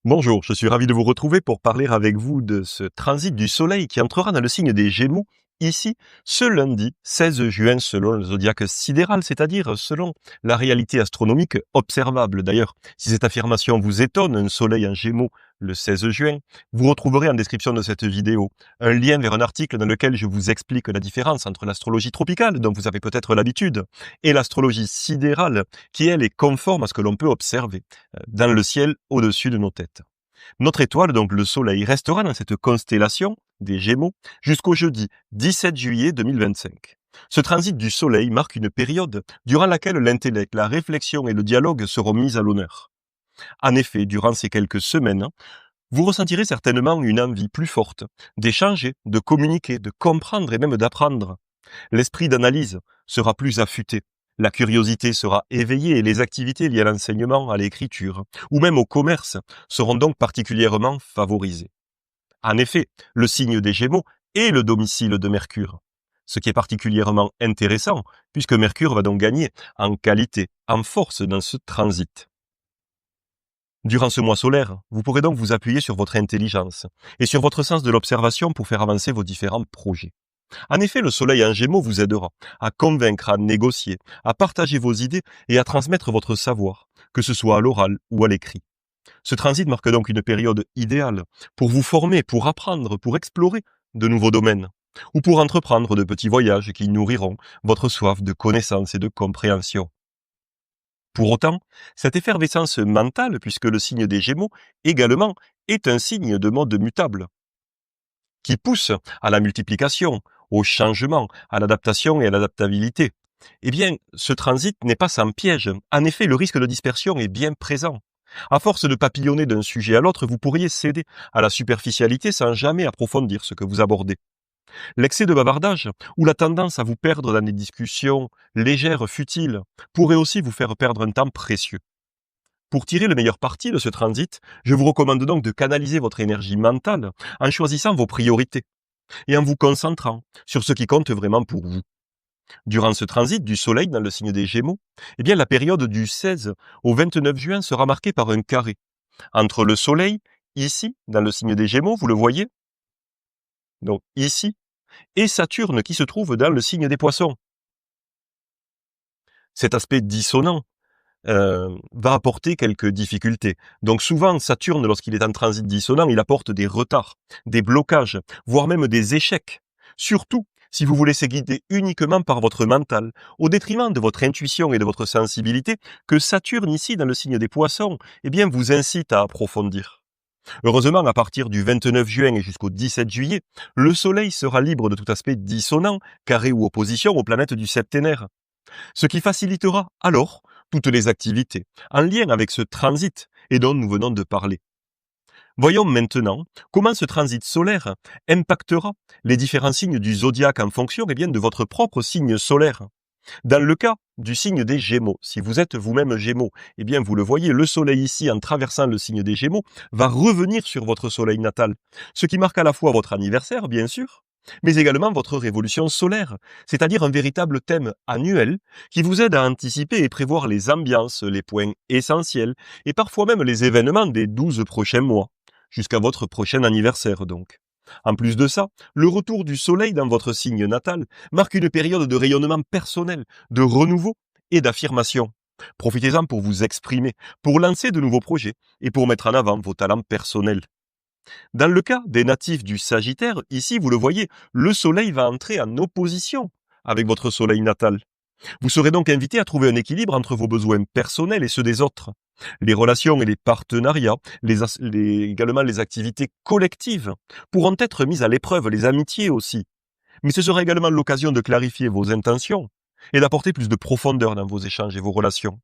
Bonjour, je suis ravi de vous retrouver pour parler avec vous de ce transit du Soleil qui entrera dans le signe des Gémeaux, ici, ce lundi 16 juin selon le zodiaque sidéral, c'est-à-dire selon la réalité astronomique observable. D'ailleurs, si cette affirmation vous étonne, un Soleil en Gémeaux le 16 juin, vous retrouverez en description de cette vidéo un lien vers un article dans lequel je vous explique la différence entre l'astrologie tropicale, dont vous avez peut-être l'habitude, et l'astrologie sidérale, qui elle est conforme à ce que l'on peut observer dans le ciel au-dessus de nos têtes. Notre étoile, donc le Soleil, restera dans cette constellation des Gémeaux jusqu'au jeudi 17 juillet 2025. Ce transit du Soleil marque une période durant laquelle l'intellect, la réflexion et le dialogue seront mis à l'honneur. En effet, durant ces quelques semaines, vous ressentirez certainement une envie plus forte d'échanger, de communiquer, de comprendre et même d'apprendre. L'esprit d'analyse sera plus affûté. La curiosité sera éveillée et les activités liées à l'enseignement, à l'écriture, ou même au commerce, seront donc particulièrement favorisées. En effet, le signe des Gémeaux est le domicile de Mercure, ce qui est particulièrement intéressant, puisque Mercure va donc gagner en qualité, en force dans ce transit. Durant ce mois solaire, vous pourrez donc vous appuyer sur votre intelligence et sur votre sens de l'observation pour faire avancer vos différents projets. En effet, le Soleil en Gémeaux vous aidera à convaincre, à négocier, à partager vos idées et à transmettre votre savoir, que ce soit à l'oral ou à l'écrit. Ce transit marque donc une période idéale pour vous former, pour apprendre, pour explorer de nouveaux domaines, ou pour entreprendre de petits voyages qui nourriront votre soif de connaissance et de compréhension. Pour autant, cette effervescence mentale, puisque le signe des Gémeaux également est un signe de mode mutable, qui pousse à la multiplication, au changement, à l'adaptation et à l'adaptabilité. Eh bien, ce transit n'est pas sans piège. En effet, le risque de dispersion est bien présent. À force de papillonner d'un sujet à l'autre, vous pourriez céder à la superficialité sans jamais approfondir ce que vous abordez. L'excès de bavardage ou la tendance à vous perdre dans des discussions légères, futiles, pourrait aussi vous faire perdre un temps précieux. Pour tirer le meilleur parti de ce transit, je vous recommande donc de canaliser votre énergie mentale en choisissant vos priorités et en vous concentrant sur ce qui compte vraiment pour vous. Durant ce transit du Soleil dans le signe des Gémeaux, eh bien la période du 16 au 29 juin sera marquée par un carré entre le Soleil, ici, dans le signe des Gémeaux, vous le voyez, donc ici, et Saturne qui se trouve dans le signe des Poissons. Cet aspect dissonant va apporter quelques difficultés. Donc souvent, Saturne, lorsqu'il est en transit dissonant, il apporte des retards, des blocages, voire même des échecs. Surtout si vous vous laissez guider uniquement par votre mental, au détriment de votre intuition et de votre sensibilité, que Saturne, ici, dans le signe des Poissons, eh bien, vous incite à approfondir. Heureusement, à partir du 29 juin et jusqu'au 17 juillet, le Soleil sera libre de tout aspect dissonant, carré ou opposition aux planètes du septénaire, ce qui facilitera alors toutes les activités en lien avec ce transit et dont nous venons de parler. Voyons maintenant comment ce transit solaire impactera les différents signes du zodiaque en fonction de votre propre signe solaire. Dans le cas du signe des Gémeaux, si vous êtes vous-même Gémeaux, vous le voyez, le Soleil ici, en traversant le signe des Gémeaux, va revenir sur votre Soleil natal, ce qui marque à la fois votre anniversaire, bien sûr, mais également votre révolution solaire, c'est-à-dire un véritable thème annuel qui vous aide à anticiper et prévoir les ambiances, les points essentiels, et parfois même les événements des 12 prochains mois, jusqu'à votre prochain anniversaire donc. En plus de ça, le retour du soleil dans votre signe natal marque une période de rayonnement personnel, de renouveau et d'affirmation. Profitez-en pour vous exprimer, pour lancer de nouveaux projets et pour mettre en avant vos talents personnels. Dans le cas des natifs du Sagittaire, ici vous le voyez, le soleil va entrer en opposition avec votre soleil natal. Vous serez donc invité à trouver un équilibre entre vos besoins personnels et ceux des autres. Les relations et les partenariats, également les activités collectives, pourront être mises à l'épreuve, les amitiés aussi. Mais ce sera également l'occasion de clarifier vos intentions et d'apporter plus de profondeur dans vos échanges et vos relations.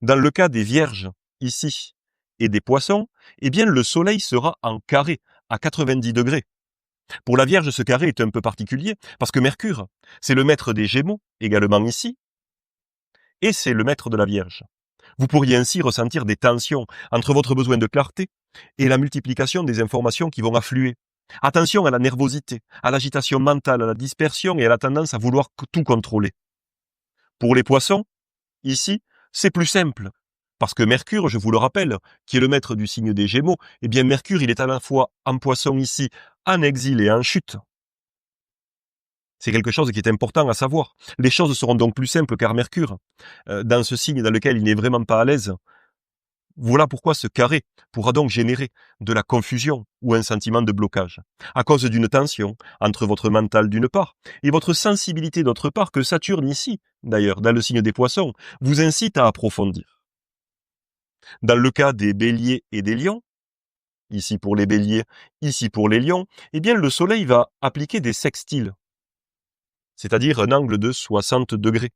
Dans le cas des Vierges, ici, et des Poissons, le Soleil sera en carré, à 90 degrés. Pour la Vierge, ce carré est un peu particulier, parce que Mercure, c'est le maître des Gémeaux, également ici, et c'est le maître de la Vierge. Vous pourriez ainsi ressentir des tensions entre votre besoin de clarté et la multiplication des informations qui vont affluer. Attention à la nervosité, à l'agitation mentale, à la dispersion et à la tendance à vouloir tout contrôler. Pour les Poissons, ici, c'est plus simple. Parce que Mercure, je vous le rappelle, qui est le maître du signe des Gémeaux, eh bien Mercure, il est à la fois en Poisson ici, en exil et en chute. C'est quelque chose qui est important à savoir. Les choses seront donc plus simples car Mercure, dans ce signe dans lequel il n'est vraiment pas à l'aise, voilà pourquoi ce carré pourra donc générer de la confusion ou un sentiment de blocage, à cause d'une tension entre votre mental d'une part et votre sensibilité d'autre part que Saturne ici, d'ailleurs, dans le signe des Poissons, vous incite à approfondir. Dans le cas des Béliers et des Lions, ici pour les Béliers, ici pour les Lions, eh bien le Soleil va appliquer des sextiles, c'est-à-dire un angle de 60 degrés.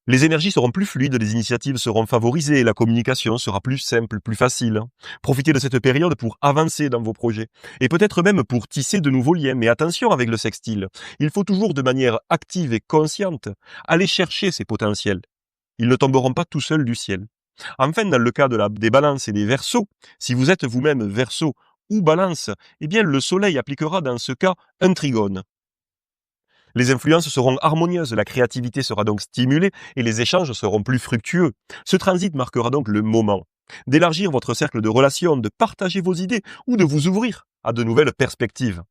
Les énergies seront plus fluides, les initiatives seront favorisées, la communication sera plus simple, plus facile. Profitez de cette période pour avancer dans vos projets, et peut-être même pour tisser de nouveaux liens. Mais attention avec le sextile, il faut toujours de manière active et consciente aller chercher ces potentiels. Ils ne tomberont pas tout seuls du ciel. Enfin, dans le cas des balances et des verseaux, si vous êtes vous-même verseau ou balance, eh bien le soleil appliquera dans ce cas un trigone. Les influences seront harmonieuses, la créativité sera donc stimulée et les échanges seront plus fructueux. Ce transit marquera donc le moment d'élargir votre cercle de relations, de partager vos idées ou de vous ouvrir à de nouvelles perspectives.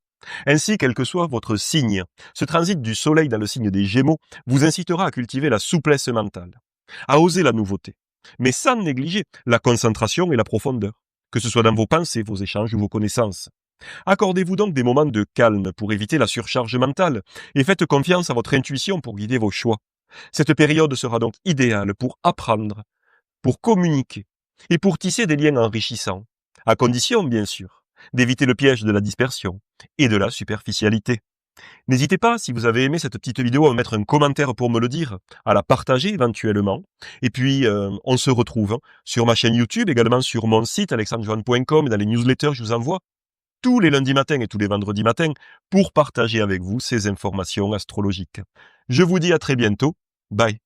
Ainsi, quel que soit votre signe, ce transit du soleil dans le signe des Gémeaux vous incitera à cultiver la souplesse mentale, à oser la nouveauté, mais sans négliger la concentration et la profondeur, que ce soit dans vos pensées, vos échanges ou vos connaissances. Accordez-vous donc des moments de calme pour éviter la surcharge mentale et faites confiance à votre intuition pour guider vos choix. Cette période sera donc idéale pour apprendre, pour communiquer et pour tisser des liens enrichissants, à condition, bien sûr, d'éviter le piège de la dispersion et de la superficialité. N'hésitez pas, si vous avez aimé cette petite vidéo, à me mettre un commentaire pour me le dire, à la partager éventuellement. Et puis, on se retrouve sur ma chaîne YouTube, également sur mon site alexandrejoanne.com et dans les newsletters, je vous envoie tous les lundis matins et tous les vendredis matins pour partager avec vous ces informations astrologiques. Je vous dis à très bientôt. Bye.